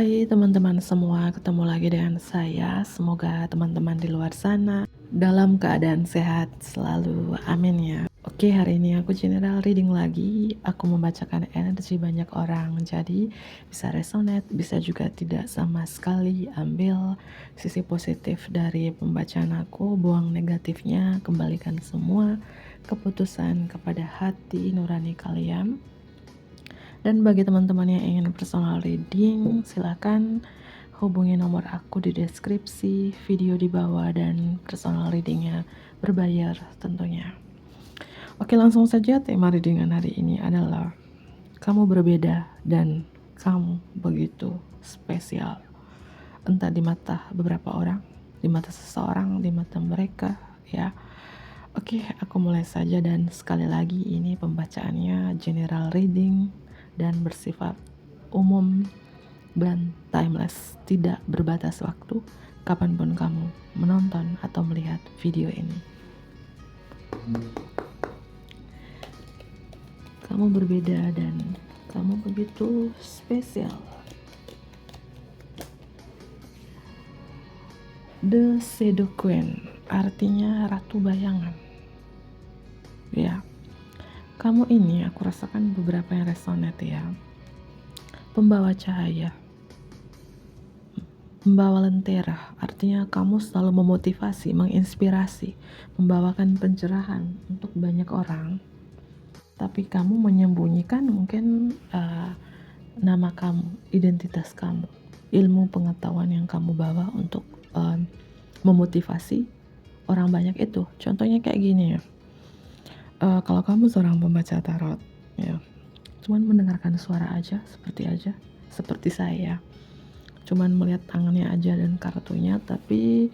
Hai teman-teman semua, ketemu lagi dengan saya. Semoga teman-teman di luar sana dalam keadaan sehat selalu, amin ya. Oke, hari ini aku general reading lagi. Aku membacakan energi banyak orang, jadi bisa resonate, bisa juga tidak sama sekali. Ambil sisi positif dari pembacaan aku, buang negatifnya, kembalikan semua keputusan kepada hati nurani kalian. Dan bagi teman-teman yang ingin personal reading, silakan hubungi nomor aku di deskripsi video di bawah, dan personal readingnya berbayar tentunya. Oke, langsung saja. Tema readingan hari ini adalah kamu berbeda dan kamu begitu spesial. Entah di mata beberapa orang, di mata seseorang, di mata mereka, ya. Oke, aku mulai saja, dan sekali lagi ini pembacaannya general reading dan bersifat umum dan timeless, tidak berbatas waktu, kapanpun kamu menonton atau melihat video ini. Kamu berbeda dan kamu begitu spesial. The Shadow Queen, artinya ratu bayangan. Ya, kamu ini aku rasakan beberapa yang resonate ya. Pembawa cahaya, membawa lentera, artinya kamu selalu memotivasi, menginspirasi, membawakan pencerahan untuk banyak orang. Tapi kamu menyembunyikan mungkin nama kamu, identitas kamu, ilmu pengetahuan yang kamu bawa untuk memotivasi orang banyak itu. Contohnya kayak gini ya. Kalau kamu seorang pembaca tarot, ya, cuman mendengarkan suara aja, seperti saya, cuman melihat tangannya aja dan kartunya, tapi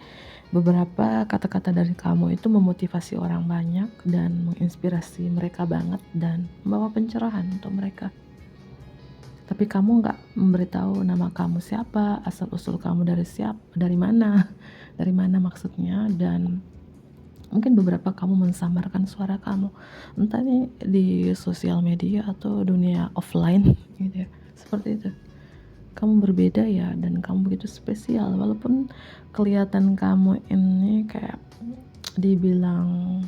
beberapa kata-kata dari kamu itu memotivasi orang banyak dan menginspirasi mereka banget dan membawa pencerahan untuk mereka. Tapi kamu nggak memberitahu nama kamu siapa, asal usul kamu dari mana maksudnya, dan mungkin beberapa kamu mensamarkan suara kamu, entah ini di sosial media atau dunia offline gitu ya, seperti itu. Kamu berbeda ya, dan kamu begitu spesial, walaupun kelihatan kamu ini kayak dibilang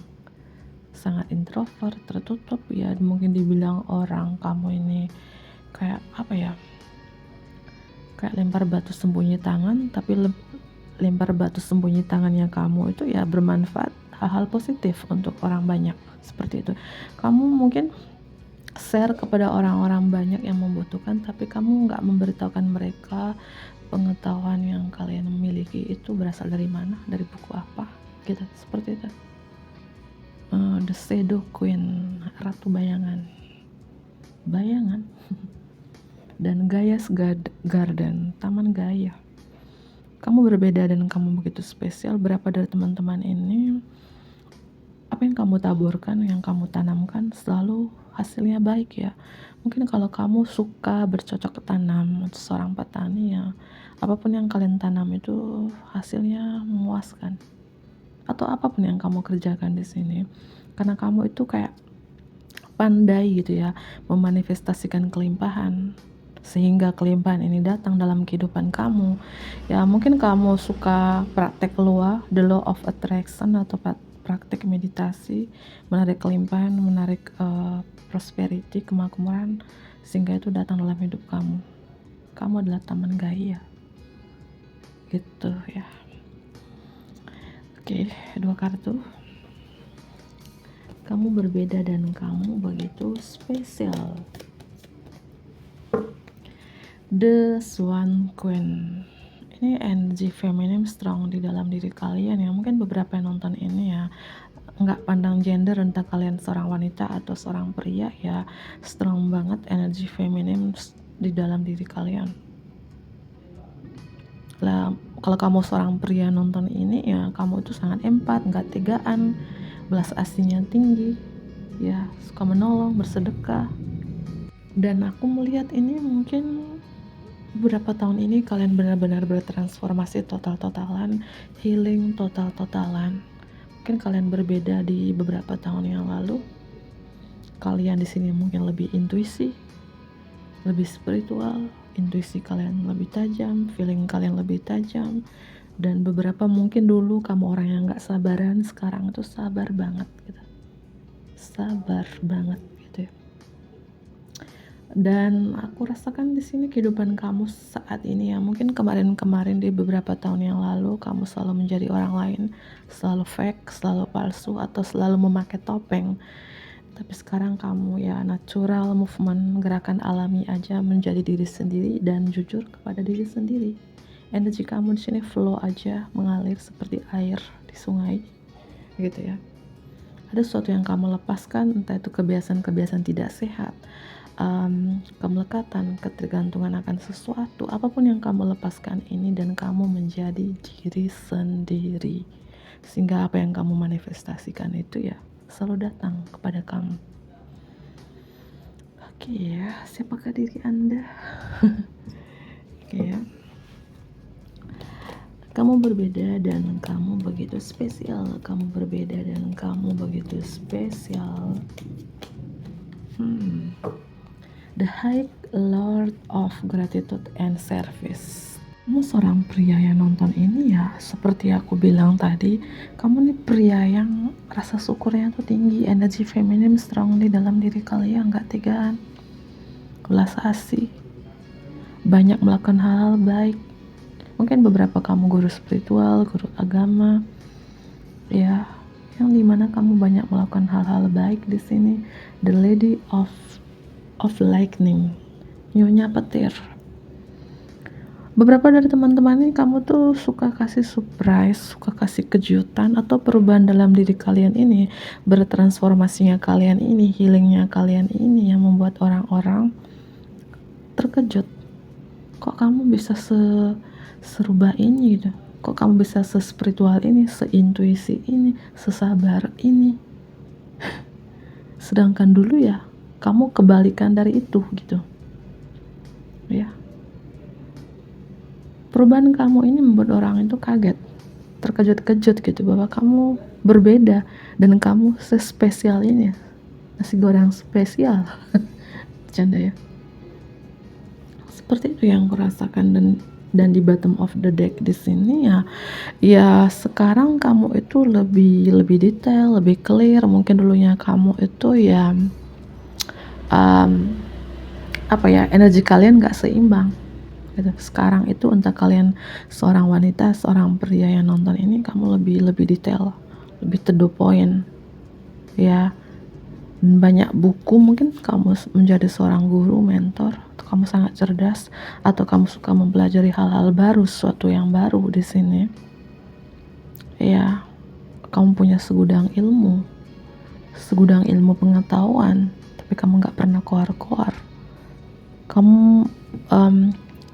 sangat introvert, tertutup ya, mungkin dibilang orang kamu ini kayak apa ya, kayak lempar batu sembunyi tangan, tapi lempar batu sembunyi tangannya kamu itu ya bermanfaat, hal-hal positif untuk orang banyak, seperti itu. Kamu mungkin share kepada orang-orang banyak yang membutuhkan, tapi kamu nggak memberitahukan mereka pengetahuan yang kalian miliki itu berasal dari mana, dari buku apa gitu, seperti itu. The Shadow Queen, ratu bayangan dan Gaia's Garden, taman Gaia. Kamu berbeda dan kamu begitu spesial. Berapa dari teman-teman ini, apa yang kamu taburkan, yang kamu tanamkan selalu hasilnya baik ya. Mungkin kalau kamu suka bercocok tanam, seorang petani ya, apapun yang kalian tanam itu hasilnya memuaskan. Atau apapun yang kamu kerjakan di sini, karena kamu itu kayak pandai gitu ya, memanifestasikan kelimpahan, sehingga kelimpahan ini datang dalam kehidupan kamu. Ya, mungkin kamu suka praktek the law of attraction, atau praktek meditasi, menarik kelimpahan, menarik prosperity, kemakmuran, sehingga itu datang dalam hidup kamu. Kamu adalah taman Gaia gitu ya. Oke, 2 kartu. Kamu berbeda dan kamu begitu spesial. The Swan Queen, ini energi feminim strong di dalam diri kalian ya. Mungkin beberapa yang nonton ini ya nggak pandang gender, entah kalian seorang wanita atau seorang pria ya, strong banget energi feminim di dalam diri kalian lah. Kalau kamu seorang pria nonton ini ya, kamu itu sangat empat, nggak tegaan, belas asihnya tinggi ya, suka menolong, bersedekah. Dan aku melihat ini mungkin beberapa tahun ini kalian benar-benar bertransformasi total-totalan, healing total-totalan. Mungkin kalian berbeda di beberapa tahun yang lalu. Kalian di sini mungkin lebih intuisi, lebih spiritual, intuisi kalian lebih tajam, feeling kalian lebih tajam, dan beberapa mungkin dulu kamu orang yang gak sabaran, sekarang tuh sabar banget gitu, sabar banget gitu ya. Dan aku rasakan di sini kehidupan kamu saat ini ya, mungkin kemarin-kemarin di beberapa tahun yang lalu kamu selalu menjadi orang lain, selalu fake, selalu palsu, atau selalu memakai topeng. Tapi sekarang kamu ya natural movement, gerakan alami aja, menjadi diri sendiri dan jujur kepada diri sendiri. Energi kamu di sini flow aja, mengalir seperti air di sungai gitu ya. Ada sesuatu yang kamu lepaskan, entah itu kebiasaan-kebiasaan tidak sehat, kemelekatan, ketergantungan akan sesuatu, apapun yang kamu lepaskan ini, dan kamu menjadi diri sendiri, sehingga apa yang kamu manifestasikan itu ya selalu datang kepada kamu. Oke ya, siapakah diri Anda? Oke ya, kamu berbeda dan kamu begitu spesial. Kamu berbeda dan kamu begitu spesial. The High Lord of Gratitude and Service. Kamu seorang pria yang nonton ini ya, seperti aku bilang tadi, kamu nih pria yang rasa syukurnya tuh tinggi, energi feminim strong di dalam diri kalian, gak tegaan, belas asih, banyak melakukan hal-hal baik. Mungkin beberapa kamu guru spiritual, guru agama, ya, yang dimana kamu banyak melakukan hal-hal baik di sini. The Lady of Lightning, Nyonya Petir. Beberapa dari teman-teman ini kamu tuh suka kasih surprise, suka kasih kejutan, atau perubahan dalam diri kalian ini, bertransformasinya kalian ini, healingnya kalian ini yang membuat orang-orang terkejut. Kok kamu bisa serubah ini gitu, kok kamu bisa sespiritual ini, seintuisi ini, sesabar ini, sedangkan dulu ya kamu kebalikan dari itu gitu ya. Perubahan kamu ini membuat orang itu kaget, terkejut-kejut gitu, bahwa kamu berbeda dan kamu sespesial ini, nasi goreng spesial. Bercanda ya. Seperti itu yang kurasakan. Dan di bottom of the deck di sini ya sekarang kamu itu lebih detail, lebih clear. Mungkin dulunya kamu itu ya energi kalian gak seimbang gitu. Sekarang itu entah kalian seorang wanita, seorang pria yang nonton ini, kamu lebih detail, lebih to the point ya. Banyak buku, mungkin kamu menjadi seorang guru, mentor, atau kamu sangat cerdas, atau kamu suka mempelajari hal-hal baru, sesuatu yang baru di sini. Ya, kamu punya segudang ilmu pengetahuan, tapi kamu nggak pernah keluar. Kamu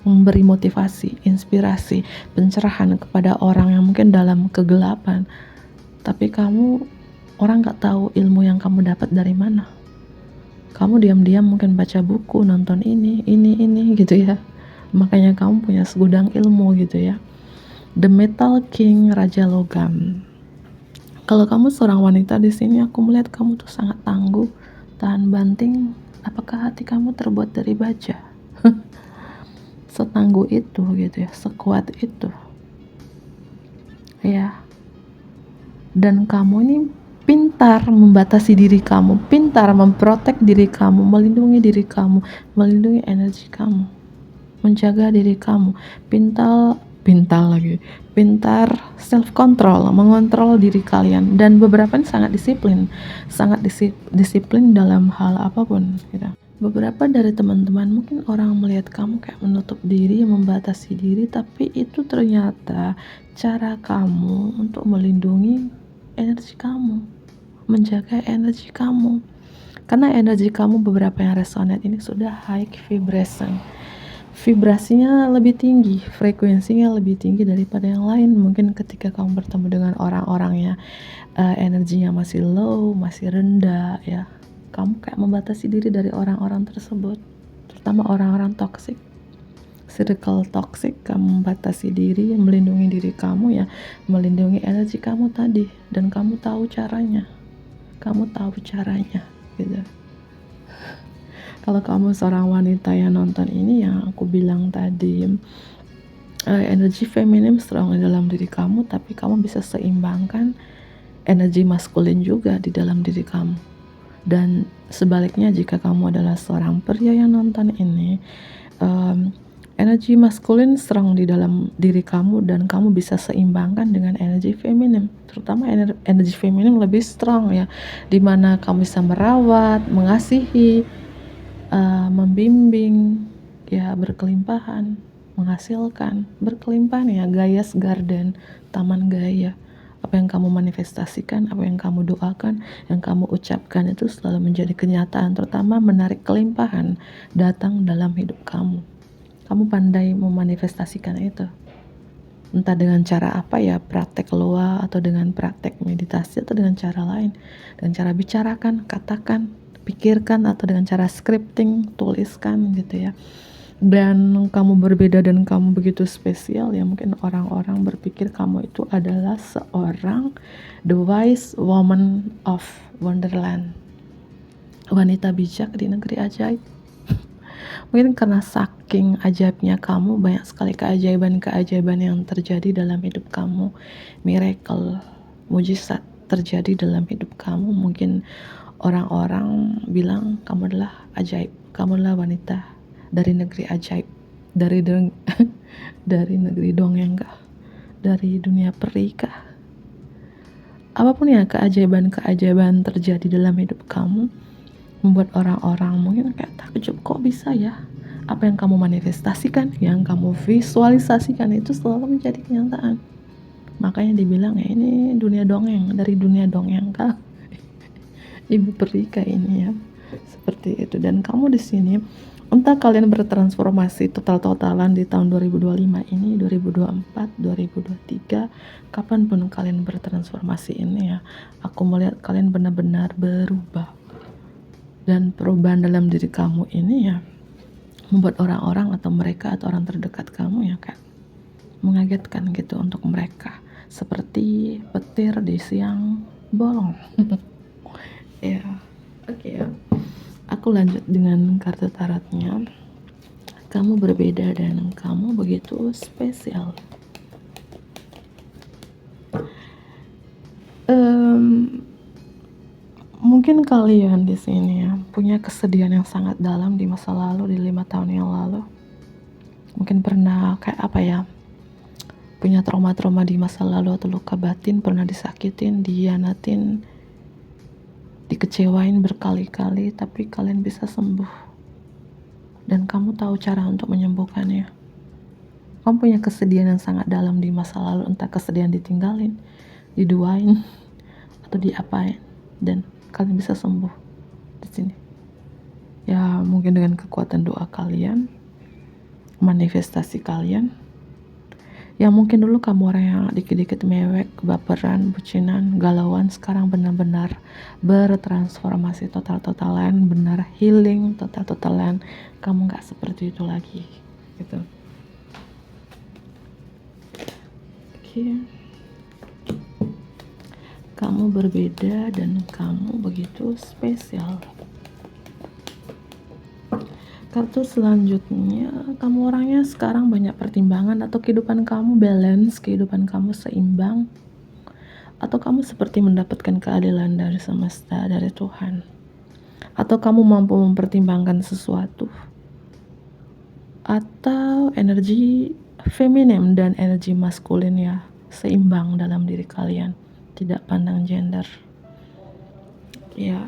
memberi motivasi, inspirasi, pencerahan kepada orang yang mungkin dalam kegelapan, tapi orang gak tahu ilmu yang kamu dapat dari mana. Kamu diam-diam mungkin baca buku, nonton ini gitu ya. Makanya kamu punya segudang ilmu gitu ya. The Metal King, Raja Logam. Kalau kamu seorang wanita di sini, aku melihat kamu tuh sangat tangguh, tahan banting. Apakah hati kamu terbuat dari baja? Setangguh itu gitu ya, sekuat itu. Ya. Dan kamu ini pintar membatasi diri kamu, pintar memprotek diri kamu, melindungi diri kamu, melindungi energi kamu, menjaga diri kamu, pintar self control, mengontrol diri kalian. Dan beberapa ini sangat disiplin dalam hal apapun gitu. Beberapa dari teman-teman mungkin orang melihat kamu kayak menutup diri, membatasi diri, tapi itu ternyata cara kamu untuk melindungi energi kamu, menjaga energi kamu. Karena energi kamu beberapa yang resonate ini sudah high vibration, vibrasinya lebih tinggi, frekuensinya lebih tinggi daripada yang lain. Mungkin ketika kamu bertemu dengan orang-orangnya energinya masih low, masih rendah ya, kamu kayak membatasi diri dari orang-orang tersebut, terutama orang-orang toksik, circle toxic. Kamu membatasi diri, melindungi diri kamu ya, melindungi energi kamu tadi. Dan kamu tahu caranya gitu. Kalau kamu seorang wanita yang nonton ini, yang aku bilang tadi, energi feminim strong di dalam diri kamu, tapi kamu bisa seimbangkan energi maskulin juga di dalam diri kamu. Dan sebaliknya, jika kamu adalah seorang pria yang nonton ini, energi maskulin strong di dalam diri kamu, dan kamu bisa seimbangkan dengan energi feminim, terutama energi feminim lebih strong ya, dimana kamu bisa merawat, mengasihi, membimbing, ya berkelimpahan, menghasilkan, berkelimpahan ya, Gaia's Garden, Taman Gaia. Apa yang kamu manifestasikan, apa yang kamu doakan, yang kamu ucapkan itu selalu menjadi kenyataan, terutama menarik kelimpahan datang dalam hidup kamu. Kamu pandai memanifestasikan itu. Entah dengan cara apa ya, praktek loa, atau dengan praktek meditasi, atau dengan cara lain. Dengan cara bicarakan, katakan, pikirkan, atau dengan cara scripting, tuliskan gitu ya. Dan kamu berbeda dan kamu begitu spesial ya, mungkin orang-orang berpikir kamu itu adalah seorang the wise woman of Wonderland, wanita bijak di negeri ajaib. Mungkin karena saking ajaibnya kamu, banyak sekali keajaiban-keajaiban yang terjadi dalam hidup kamu, miracle, mujizat terjadi dalam hidup kamu. Mungkin orang-orang bilang kamu adalah ajaib, kamu adalah wanita dari negeri ajaib, dari dari negeri dongeng kah, dari dunia peri kah. Apapun ya, keajaiban-keajaiban terjadi dalam hidup kamu membuat orang-orang mungkin kayak takjub, kok bisa ya, apa yang kamu manifestasikan, yang kamu visualisasikan itu selalu menjadi kenyataan. Makanya dibilang ya, ini dunia dongeng, dari dunia dongeng kah ibu perika ini ya, seperti itu. Dan kamu di sini, entah kalian bertransformasi total-totalan di tahun 2025 ini, 2024, 2023, kapanpun kalian bertransformasi ini ya, aku melihat kalian benar-benar berubah. Dan perubahan dalam diri kamu ini ya membuat orang-orang atau mereka atau orang terdekat kamu ya kayak mengagetkan gitu untuk mereka, seperti petir di siang bolong. Ya, oke ya. Aku lanjut dengan kartu tarotnya. Kamu berbeda dan kamu begitu spesial. Mungkin kalian di sini ya punya kesedihan yang sangat dalam di masa lalu, di 5 tahun yang lalu. Mungkin pernah kayak apa ya, punya trauma-trauma di masa lalu atau luka batin, pernah disakitin, dihianatin, dikecewain berkali-kali, tapi kalian bisa sembuh. Dan kamu tahu cara untuk menyembuhkannya. Kamu punya kesedihan yang sangat dalam di masa lalu, entah kesedihan ditinggalin, diduain, atau diapain, dan kalian bisa sembuh di sini. Ya mungkin dengan kekuatan doa kalian, manifestasi kalian. Yang mungkin dulu kamu orang yang dikit-dikit mewek, baperan, bucinan, galauan, sekarang benar-benar bertransformasi total-totalan, benar healing total-totalan. Kamu gak seperti itu lagi gitu. Oke. Kamu berbeda dan kamu begitu spesial. Kartu selanjutnya, kamu orangnya sekarang banyak pertimbangan, atau kehidupan kamu balance, kehidupan kamu seimbang, atau kamu seperti mendapatkan keadilan dari semesta, dari Tuhan, atau kamu mampu mempertimbangkan sesuatu, atau energi feminim dan energi maskulin ya seimbang dalam diri kalian, tidak pandang gender ya.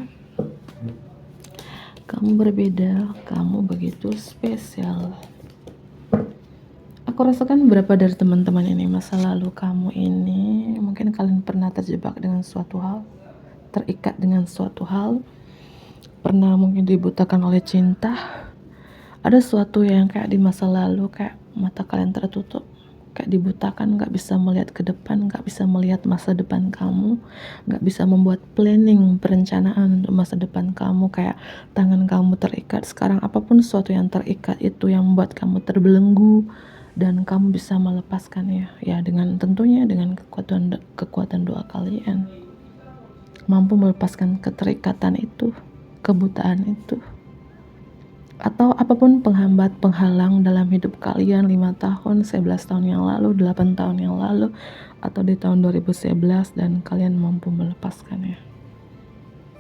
Kamu berbeda, kamu begitu spesial. Aku rasakan beberapa dari teman-teman ini, masa lalu kamu ini mungkin kalian pernah terjebak dengan suatu hal, terikat dengan suatu hal, pernah mungkin dibutakan oleh cinta. Ada suatu yang kayak di masa lalu kayak mata kalian tertutup, kayak dibutakan, gak bisa melihat ke depan, gak bisa melihat masa depan kamu, gak bisa membuat planning, perencanaan untuk masa depan kamu, kayak tangan kamu terikat. Sekarang apapun sesuatu yang terikat itu yang membuat kamu terbelenggu, dan kamu bisa melepaskannya ya dengan tentunya dengan kekuatan doa kalian, mampu melepaskan keterikatan itu, kebutaan itu. atau apapun penghambat, penghalang dalam hidup kalian 5 tahun, 11 tahun yang lalu, 8 tahun yang lalu, atau di tahun 2011 dan kalian mampu melepaskannya.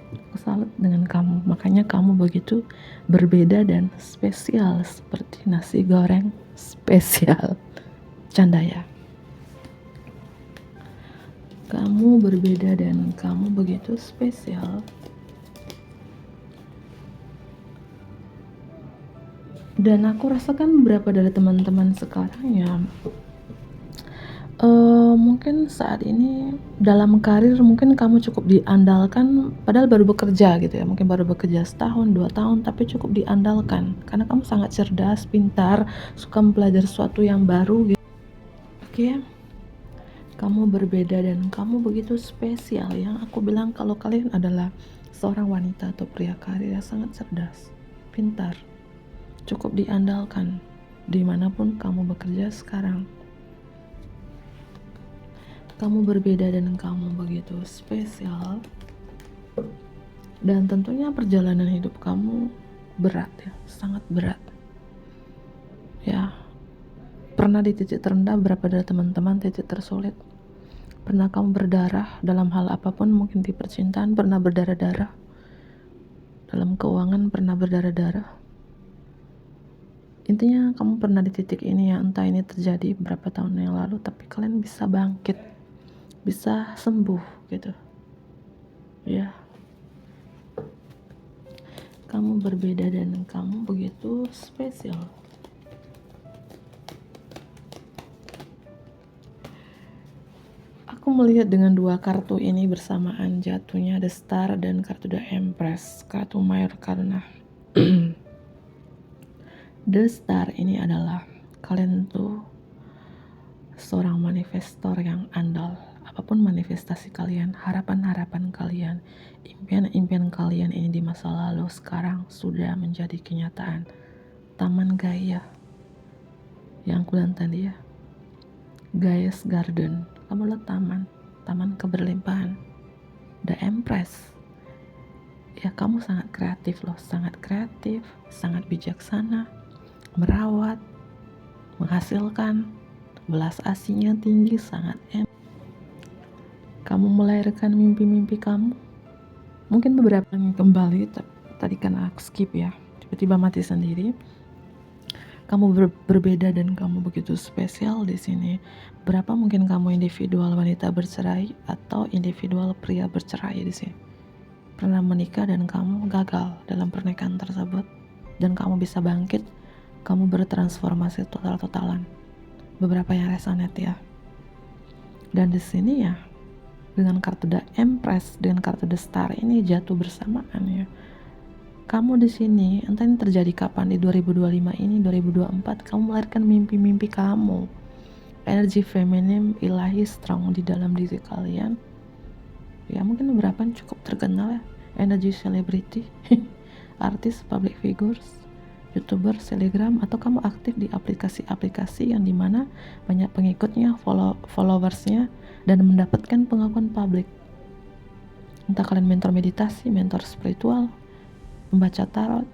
Aku salut dengan kamu, makanya kamu begitu berbeda dan spesial seperti nasi goreng spesial. Canda ya. Kamu berbeda dan kamu begitu spesial. Dan aku rasakan beberapa dari teman-teman sekarang ya, mungkin saat ini dalam karir mungkin kamu cukup diandalkan padahal baru bekerja gitu ya, mungkin baru bekerja setahun, 2 tahun, tapi cukup diandalkan karena kamu sangat cerdas, pintar, suka mempelajari sesuatu yang baru gitu. Oke, kamu berbeda dan kamu begitu spesial. Yang aku bilang kalau kalian adalah seorang wanita atau pria karir yang sangat cerdas, pintar, cukup diandalkan dimanapun kamu bekerja sekarang. Kamu berbeda dan kamu begitu spesial. Dan tentunya perjalanan hidup kamu berat ya, sangat berat. Ya, pernah di titik terendah, berapa dari teman-teman titik tersulit. Pernah kamu berdarah dalam hal apapun, mungkin di percintaan pernah berdarah-darah. Dalam keuangan pernah berdarah-darah. Intinya kamu pernah di titik ini ya, entah ini terjadi berapa tahun yang lalu, tapi kalian bisa bangkit, bisa sembuh gitu ya. Kamu berbeda dan kamu begitu spesial. Aku melihat dengan dua kartu ini bersamaan jatuhnya, The Star dan kartu The Empress, kartu mayor karena The Star ini adalah kalian tuh seorang manifestor yang andal. Apapun manifestasi kalian, harapan-harapan kalian, impian-impian kalian ini di masa lalu sekarang sudah menjadi kenyataan. Taman Gaia yang aku bilang tadi ya, Gaia's Garden, kamu lihat taman keberlimpahan. The Empress, ya kamu sangat kreatif loh, sangat kreatif, sangat bijaksana, merawat, menghasilkan, belas asihnya tinggi, sangat enak. Kamu melahirkan mimpi-mimpi kamu. Mungkin beberapa yang kembali, tadi kan aku skip ya, tiba-tiba mati sendiri. Kamu berbeda dan kamu begitu spesial di sini. Berapa mungkin kamu individual wanita bercerai atau individual pria bercerai di sini? Pernah menikah dan kamu gagal dalam pernikahan tersebut, dan kamu bisa bangkit, kamu bertransformasi total-totalan. Beberapa yang resonate ya. Dan di sini ya, dengan kartu The Empress dengan kartu The Star ini jatuh bersamaan ya. Kamu di sini, entah ini terjadi kapan, di 2025 ini, 2024, kamu melahirkan mimpi-mimpi kamu. Energi feminim ilahi strong di dalam diri kalian. Ya mungkin beberapa yang cukup terkenal ya, energi selebriti, artis, public figures, youtuber, selebgram, atau kamu aktif di aplikasi-aplikasi yang dimana banyak pengikutnya, followersnya, dan mendapatkan pengakuan publik. Entah kalian mentor meditasi, mentor spiritual, membaca tarot,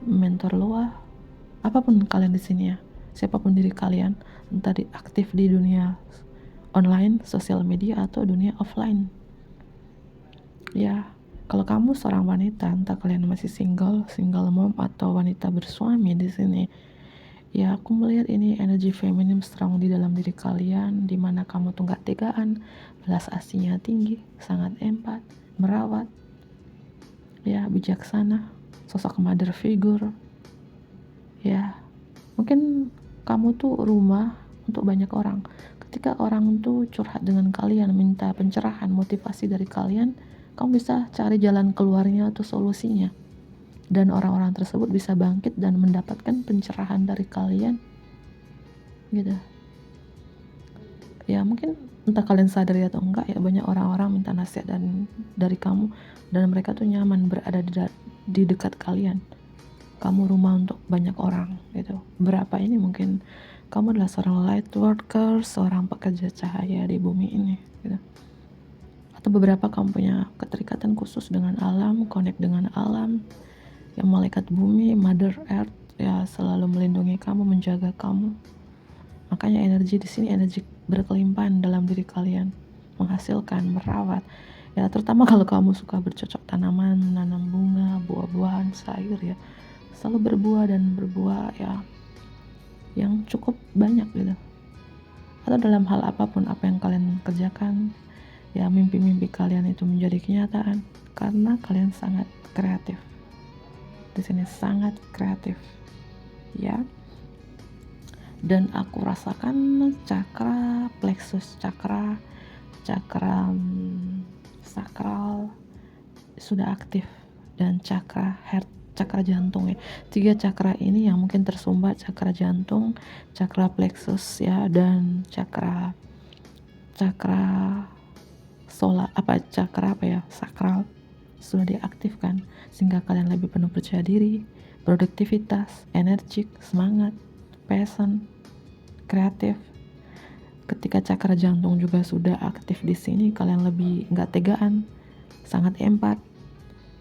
mentor luar, apapun kalian di sini ya, siapapun diri kalian, entah aktif di dunia online, sosial media, atau dunia offline. Ya, kalau kamu seorang wanita, entah kalian masih single mom, atau wanita bersuami di sini, ya aku melihat ini energi feminim strong di dalam diri kalian, dimana kamu tuh gak tegaan, belas asihnya tinggi, sangat empat, merawat, ya bijaksana, sosok mother figure. Ya mungkin kamu tuh rumah untuk banyak orang. Ketika orang tuh curhat dengan kalian, minta pencerahan, motivasi dari kalian, kamu bisa cari jalan keluarnya atau solusinya, dan orang-orang tersebut bisa bangkit dan mendapatkan pencerahan dari kalian gitu ya. Mungkin entah kalian sadari atau enggak ya, banyak orang-orang minta nasihat dari kamu, dan mereka tuh nyaman berada di dekat kalian. Kamu rumah untuk banyak orang gitu. Berapa ini mungkin kamu adalah seorang light worker, seorang pekerja cahaya di bumi ini gitu. Atau beberapa kamu punya keterikatan khusus dengan alam, connect dengan alam, Ya, malaikat bumi, Mother Earth ya selalu melindungi kamu, menjaga kamu. Makanya energi di sini energi berkelimpahan dalam diri kalian, menghasilkan, merawat. Ya, terutama kalau kamu suka bercocok tanaman, menanam bunga, buah-buahan, sayur ya, selalu berbuah dan berbuah ya yang cukup banyak gitu. Atau dalam hal apapun apa yang kalian kerjakan, ya mimpi-mimpi kalian itu menjadi kenyataan karena kalian sangat kreatif. Di sini sangat kreatif, ya. Dan aku rasakan cakra plexus, cakra sakral sudah aktif, dan cakra heart, cakra jantung ya. 3 cakra ini yang mungkin tersumbat, cakra jantung, cakra plexus ya, dan cakra sakral sudah diaktifkan sehingga kalian lebih penuh percaya diri, produktivitas, energik, semangat, passion, kreatif. Ketika cakra jantung juga sudah aktif di sini, kalian lebih nggak tegaan, sangat empat.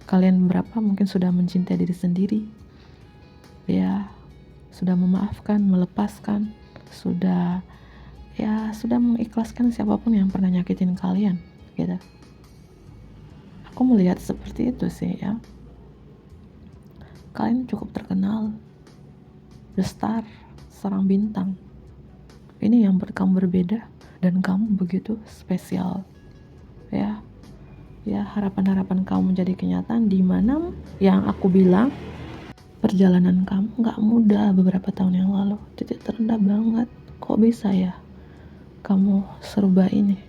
Kalian berapa mungkin sudah mencintai diri sendiri, ya, sudah memaafkan, melepaskan, sudah mengikhlaskan siapapun yang pernah nyakitin kalian, gitu. Aku melihat seperti itu sih ya. Kalian cukup terkenal, the star, seorang bintang. Ini yang buat kamu berbeda dan kamu begitu spesial, ya. Ya, harapan-harapan kamu menjadi kenyataan, di mana yang aku bilang perjalanan kamu nggak mudah beberapa tahun yang lalu, titik terendah banget. Kok bisa ya kamu serba ini?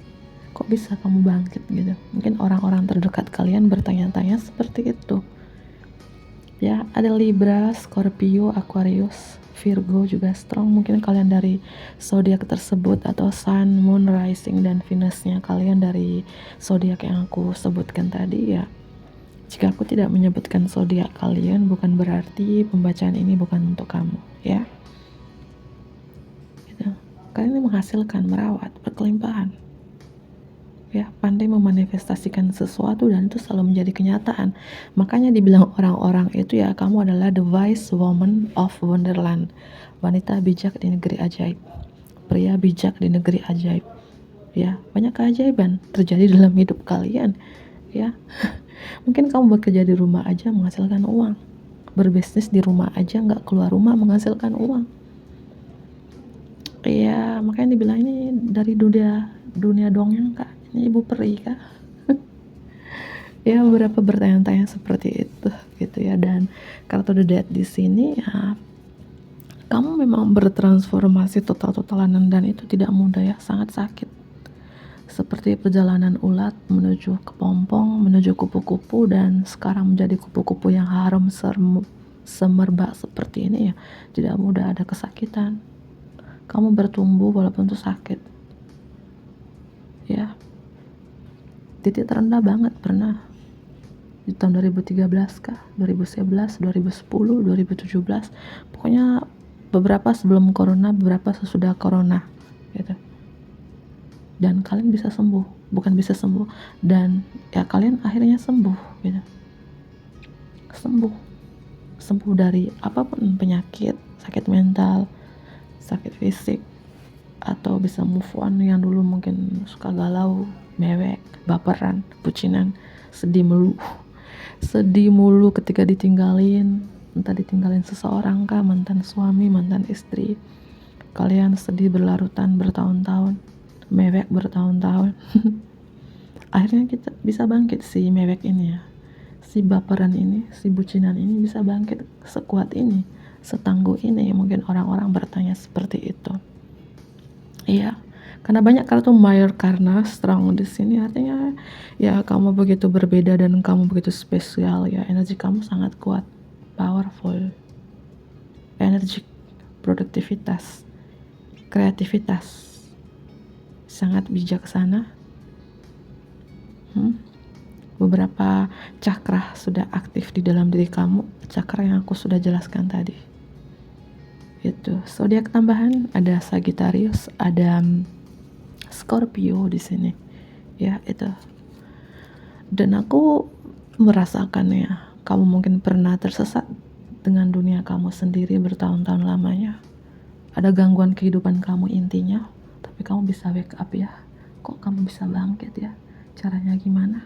Kok bisa kamu bangkit gitu? Mungkin orang-orang terdekat kalian bertanya-tanya seperti itu. Ya, ada Libra, Scorpio, Aquarius, Virgo juga strong. Mungkin kalian dari zodiak tersebut, atau Sun, Moon, Rising, dan Venusnya kalian dari zodiak yang aku sebutkan tadi ya. Jika aku tidak menyebutkan zodiak kalian, bukan berarti pembacaan ini bukan untuk kamu, ya. Gitu. Kalian ini menghasilkan, merawat, berkelimpahan. Ya, pandai memanifestasikan sesuatu dan itu selalu menjadi kenyataan. Makanya dibilang orang-orang itu ya, kamu adalah the wise woman of Wonderland, wanita bijak di negeri ajaib, pria bijak di negeri ajaib. Ya, banyak keajaiban terjadi dalam hidup kalian, ya. Mungkin kamu bekerja di rumah aja menghasilkan uang, berbisnis di rumah aja nggak keluar rumah menghasilkan uang. Ya, makanya dibilang ini dari dunia dongeng kak, ini ibu peri kak. Ya, beberapa bertanya-tanya seperti itu gitu ya. Dan kartu The Death di sini ya, kamu memang bertransformasi total-totalan dan itu tidak mudah ya, sangat sakit. Seperti perjalanan ulat menuju kepompong, menuju kupu-kupu, dan sekarang menjadi kupu-kupu yang harum semerbak seperti ini ya, tidak mudah, ada kesakitan. Kamu bertumbuh walaupun itu sakit, ya. Titik terendah banget pernah di tahun 2013 kah, 2011, 2010, 2017, pokoknya beberapa sebelum corona, beberapa sesudah corona gitu. Dan kalian bisa sembuh, bukan bisa sembuh, dan ya kalian akhirnya sembuh gitu. Sembuh dari apapun penyakit, sakit mental, sakit fisik, atau bisa move on yang dulu mungkin suka galau, mewek, baperan, bucinan, sedih mulu ketika ditinggalin, entah ditinggalin seseorang kah, mantan suami, mantan istri. Kalian sedih berlarutan bertahun-tahun, mewek bertahun-tahun. Akhirnya kita bisa bangkit, si mewek ini ya, si baperan ini, si bucinan ini bisa bangkit sekuat ini, setangguh ini. Mungkin orang-orang bertanya seperti itu. Iya, karena banyak kartu Mayor karena strong di sini, artinya ya kamu begitu berbeda dan kamu begitu spesial ya. Energi kamu sangat kuat, powerful, energik, produktivitas, kreativitas, sangat bijaksana. Beberapa cakra sudah aktif di dalam diri kamu, cakra yang aku sudah jelaskan tadi. Itu zodiak tambahan ada Sagittarius, ada Scorpio di sini, ya itu. Dan aku merasakan ya, Kamu mungkin pernah tersesat dengan dunia kamu sendiri bertahun-tahun lamanya. Ada gangguan kehidupan kamu intinya, tapi kamu bisa wake up ya. Kok kamu bisa bangkit ya? Caranya gimana?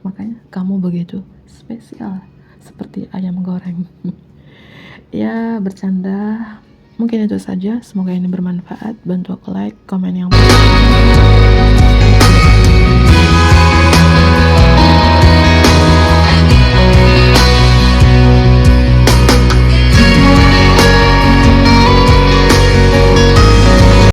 Makanya kamu begitu spesial, seperti ayam goreng. Ya, bercanda. Mungkin itu saja. Semoga ini bermanfaat. Bantu like, komen yang positif.